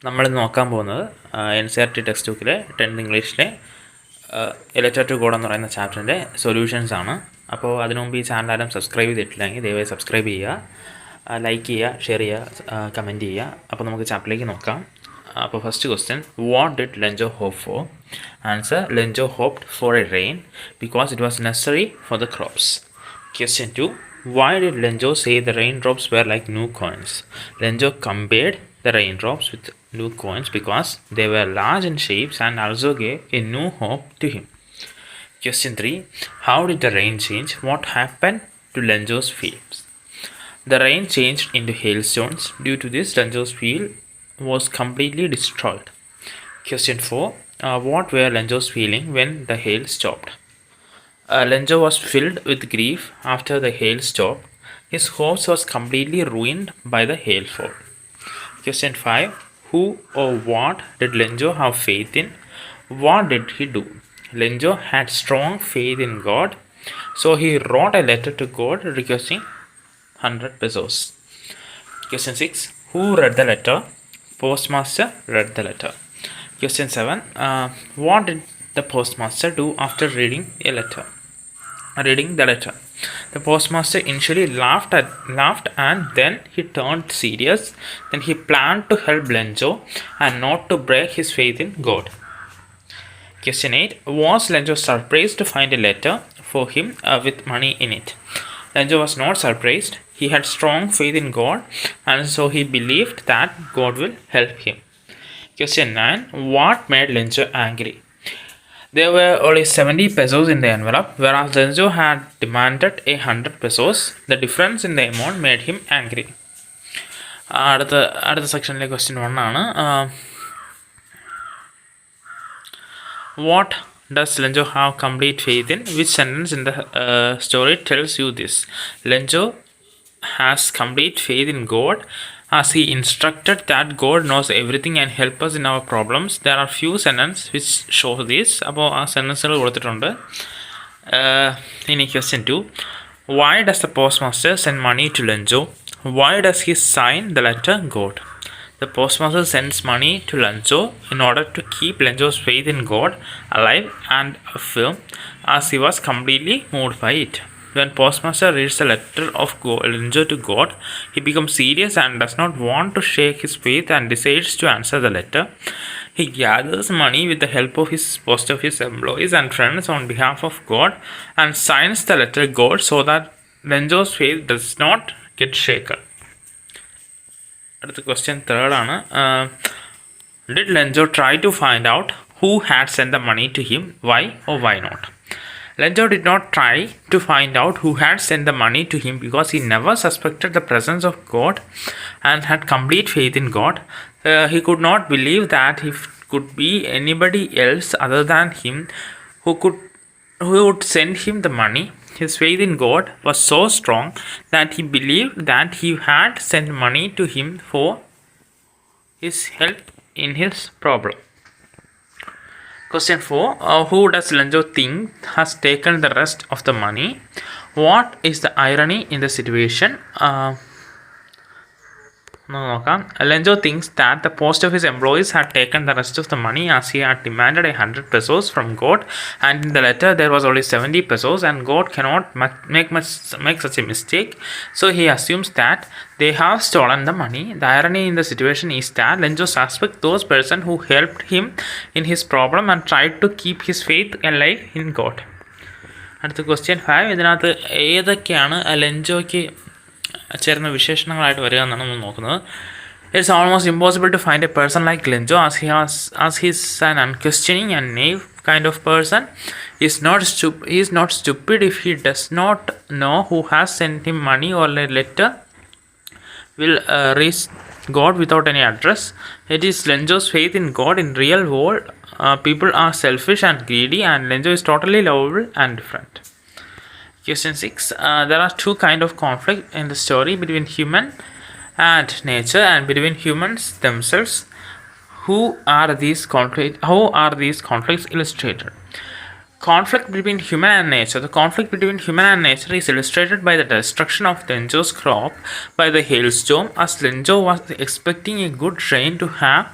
നമ്മളിന്ന് നോക്കാൻ പോകുന്നത് NCERT ടെക്സ്റ്റ് ബുക്കിലെ 10th ഇംഗ്ലീഷിലെ ലെറ്റർ ടു ഗോഡ് എന്ന് പറയുന്ന ചാപ്റ്ററിൻ്റെ സൊല്യൂഷൻസ് ആണ്. അപ്പോൾ അതിനു മുമ്പ് ഈ ചാനൽ ആരും സബ്സ്ക്രൈബ് ചെയ്തിട്ടില്ലെങ്കിൽ ദയവായി സബ്സ്ക്രൈബ് ചെയ്യുക, ലൈക്ക് ചെയ്യുക, ഷെയർ ചെയ്യുക, കമൻറ്റ് ചെയ്യുക. അപ്പോൾ നമുക്ക് ചാപ്റ്ററിലേക്ക് നോക്കാം. അപ്പോൾ first question, what did Lencho hope for? Answer, Lencho hoped for a rain because it was necessary for the crops. Question 2. Why did Lenjo say the raindrops were like new coins? Lenjo compared the raindrops with new coins because they were large in shapes and also gave a new hope to him. Question 3. How did the rain change? What happened to Lenjo's fields? The rain changed into hailstones. Due to this, Lenjo's field was completely destroyed. Question 4. What were Lenjo's feeling when the hail stopped? Lenjo was filled with grief after the hail stopped. His hopes was completely ruined by the hailfall. Question 5. Who or what did Lenjo have faith in? What did he do? Lenjo had strong faith in God, so he wrote a letter to God requesting 100 pesos. Question 6. Who read the letter? Postmaster read the letter. Question 7. What did the postmaster do after reading the letter? The postmaster initially laughed and then he turned serious. Then he planned to help Lenjo and not to break his faith in God. Question 8. Was Lenjo surprised to find a letter for him with money in it? Lenjo was not surprised. He had strong faith in God and so he believed that God will help him. Question 9. What made Lenjo angry? There were only 70 pesos in the envelope, whereas Lenjo had demanded 100 pesos. The difference in the amount made him angry. അടുത്ത സെക്ഷനിലെ question 1 ആണ്. What does Lenjo have complete faith in? Which sentence in the story tells you this? Lenjo has complete faith in God as he instructed that God knows everything and help us in our problems. There are few sentences which show this. അപ്പോൾ ആ സെൻറ്റൻസുകൾ കൊടുത്തിട്ടുണ്ട്. ഇനി question 2. Why does the postmaster send money to Lenjo? Why does he sign the letter God? The postmaster sends money to Lenjo in order to keep Lenjo's faith in God alive and firm as he was completely moved by it. When postmaster reads the letter of Lenjo to God, he becomes serious and does not want to shake his faith and decides to answer the letter. He gathers money with the help of his post office employees and friends on behalf of God and signs the letter God so that Lenjo's faith does not get shaken. അടുത്ത question 3 ആണ്. Did Lenjo try to find out who had sent the money to him? Why or why not? Lenjo did not try to find out who had sent the money to him because he never suspected the presence of God and had complete faith in God. He could not believe that it could be anybody else other than him who would send him the money. His faith in God was so strong that he believed that he had sent money to him for his help in his problem. Question 4. Who does Lenjo think has taken the rest of the money? What is the irony in the situation? Lenjo thinks that the post office employees had taken the rest of the money as he had demanded 100 pesos from God, and in the letter there was only 70 pesos and God cannot make such a mistake, so he assumes that they have stolen the money. The irony in the situation is that Lenjo suspects those persons who helped him in his problem and tried to keep his faith alive in God. അടുത്ത question 5. ഇതിനകത്ത് ഏതൊക്കെയാണ് ലെഞ്ചോയ്ക്ക് ചേർന്ന വിശേഷണങ്ങളായിട്ട് വരിക എന്നാണ് നമ്മൾ നോക്കുന്നത്. It's almost impossible to find a person like Lenjo as he's an unquestioning and naive kind of person. He's not stupid if he does not know who has sent him money or a letter will reach God without any address. It is Lenjo's faith in God in real world. People are selfish and greedy and Lenjo is totally lovable and different. Question 6. There are two kinds of conflict in the story between human and nature and between humans themselves. How are these conflicts illustrated? Conflict between human and nature. The conflict between human and nature is illustrated by the destruction of Lenjo's crop by the hailstorm, as Lenjo was expecting a good rain to have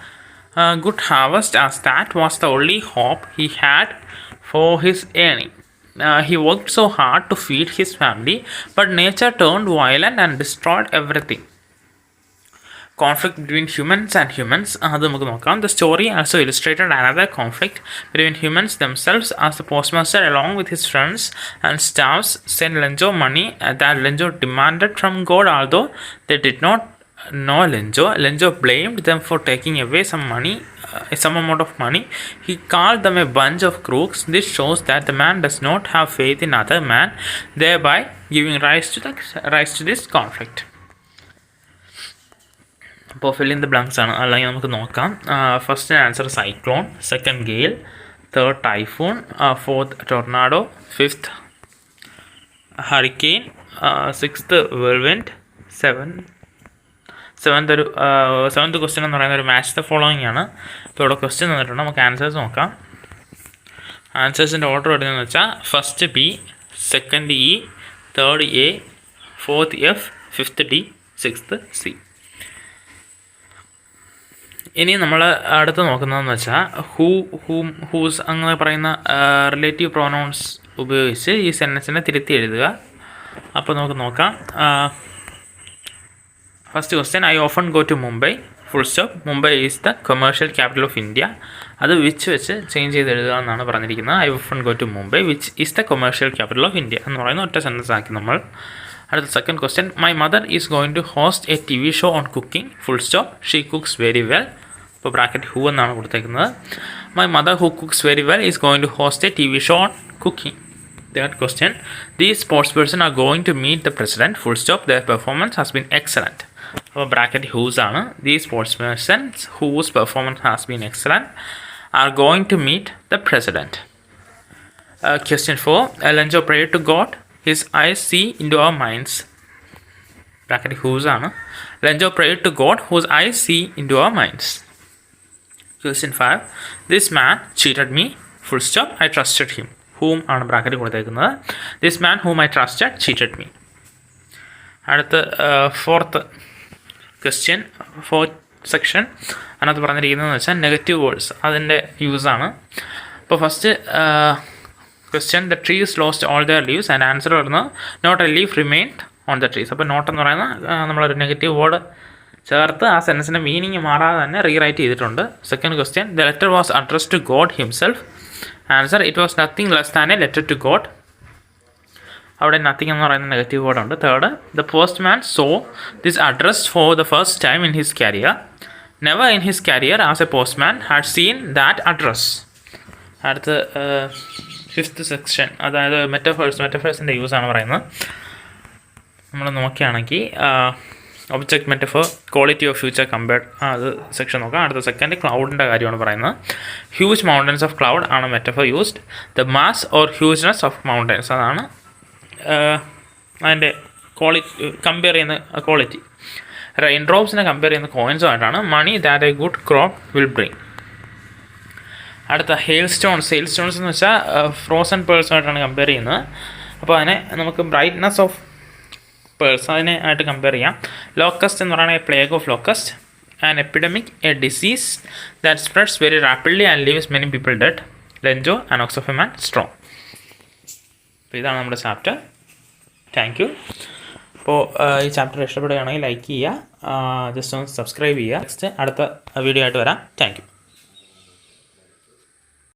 good harvest, as that was the only hope he had for his earning. He worked so hard to feed his family, but nature turned violent and destroyed everything. Conflict between humans and humans. അത് നമുക്ക് നോക്കാം. The story also illustrated another conflict between humans themselves, as the postmaster, along with his friends and staffs, sent Lenjo money that Lenjo demanded from God, although they did not know Lenjo. Lenjo blamed them for taking away some amount of money. He called them a bunch of crooks. This shows that the man does not have faith in other man, thereby giving rise to this conflict. അപ്പോൾ fill in the blanks ആണ്, അല്ലെങ്കിൽ നമുക്ക് നോക്കാം. First answer cyclone, second gale, third typhoon, fourth tornado, fifth hurricane, sixth fervent, seventh question എന്ന് പറയുന്ന ഒരു match the following ആണ്. ഇപ്പോൾ ഇവിടെ ക്വസ്റ്റ്യൻ തന്നിട്ടുണ്ട്, നമുക്ക് ആൻസേഴ്സ് നോക്കാം. ആൻസേഴ്സിൻ്റെ ഓർഡർ വരുന്നതെന്ന് വെച്ചാൽ first B, second E, third A, fourth F, fifth D, sixth C. ഇനി നമ്മൾ അടുത്ത് നോക്കുന്നതെന്ന് വെച്ചാൽ ഹൂസ് അങ്ങനെ പറയുന്ന റിലേറ്റീവ് പ്രൊനൗൺസ് ഉപയോഗിച്ച് ഈ സെൻറ്റൻസിനെ തിരുത്തി എഴുതുക. അപ്പോൾ നമുക്ക് നോക്കാം. First question, I often go to Mumbai, full stop. Mumbai is the commercial capital of India. അത് വിച്ച് വെച്ച് ചേഞ്ച് ചെയ്ത് എഴുതുക എന്നാണ് പറഞ്ഞിരിക്കുന്നത്. I often go to Mumbai which is the commercial capital of India എന്ന് പറയുന്ന ഒറ്റ സെൻറ്റൻസ് ആക്കി നമ്മൾ. അടുത്ത second question, my mother is going to host a TV show on cooking, full stop. She cooks very well. ഇപ്പോൾ bracket who എന്നാണ് കൊടുത്തേക്കുന്നത്. My mother who cooks very well is going to host a TV show on cooking. Third question, these sports person are going to meet the president, full stop. Their performance has been excellent. അപ്പോൾ bracket whose ആണ്. These sports persons whose performance has been excellent are going to meet the president. Question 4, Lenjo prayed to God, his eyes see into our minds. Bracket whose ആണ്. Lenjo prayed to God, whose eyes see into our minds. Question 5, this man cheated me, full stop. I trusted him. Whom ആണ് bracket കൊടുത്തേക്കുന്നത്. This man whom I trusted cheated me. അടുത്ത fourth question, fourth section. അതിനകത്ത് പറഞ്ഞിരിക്കുന്നതെന്ന് വെച്ചാൽ negative words, അതിൻ്റെ യൂസാണ്. അപ്പോൾ first question, the trees lost all their leaves, and answer വരുന്നത് not a leaf remained on the trees. അപ്പോൾ നോട്ട് എന്ന് പറയുന്ന നമ്മളൊരു നെഗറ്റീവ് വേർഡ് ചേർത്ത് ആ സെൻറ്റൻസിൻ്റെ മീനിങ് മാറാതെ തന്നെ റീറൈറ്റ് ചെയ്തിട്ടുണ്ട്. Second question, the letter was addressed to God himself. Answer, it was nothing less than a letter to God. അവിടെ നത്തിങ് എന്ന് പറയുന്ന നെഗറ്റീവ് വേർഡ് ഉണ്ട്. Third, the postman saw this addressed for the first time in his career. Never in his career as a postman had seen that address. അടുത്ത fifth section, അതായത് മെറ്റഫേഴ്സിൻ്റെ യൂസാണ് പറയുന്നത്. നമ്മൾ നോക്കുകയാണെങ്കിൽ object metaphor, quality of future compared, അത് section നോക്കാം. അടുത്ത സെക്കൻഡ് ക്ലൗഡിൻ്റെ കാര്യമാണ് പറയുന്നത്. ഹ്യൂജ് മൗണ്ടൻസ് ഓഫ് ക്ലൗഡ് ആണ് metaphor used. The mass or hugeness of mountains, അതാണ് അതിൻ്റെ കമ്പയർ ചെയ്യുന്ന ക്വാളിറ്റി. റെയിൻ ഡ്രോപ്സിനെ കമ്പയർ ചെയ്യുന്ന കോയിൻസുമായിട്ടാണ്. Money that a good crop will bring. അടുത്ത ഹെയിൽ സ്റ്റോൺസ് എന്ന് വെച്ചാൽ ഫ്രോസൺ പേൾസുമായിട്ടാണ് കമ്പയർ ചെയ്യുന്നത്. അപ്പോൾ അതിനെ നമുക്ക് ബ്രൈറ്റ്നസ് ഓഫ് പേഴ്സ് അതിനെ ആയിട്ട് കമ്പയർ ചെയ്യാം. ലോക്കസ്റ്റ് എന്ന് പറയുന്നത് a plague of locust. An epidemic, a disease that spreads very rapidly and leaves many people dead. Lencho, an ox of a man strong. അപ്പോൾ ഇതാണ് നമ്മുടെ ചാപ്റ്റർ. Thank you. അപ്പോൾ ഈ ചാപ്റ്റർ ഇഷ്ടപ്പെടുകയാണെങ്കിൽ ലൈക്ക് ചെയ്യുക, ജസ്റ്റ് ഒന്ന് സബ്സ്ക്രൈബ് ചെയ്യുക. Next അടുത്ത വീഡിയോ ആയിട്ട് വരാം. Thank you.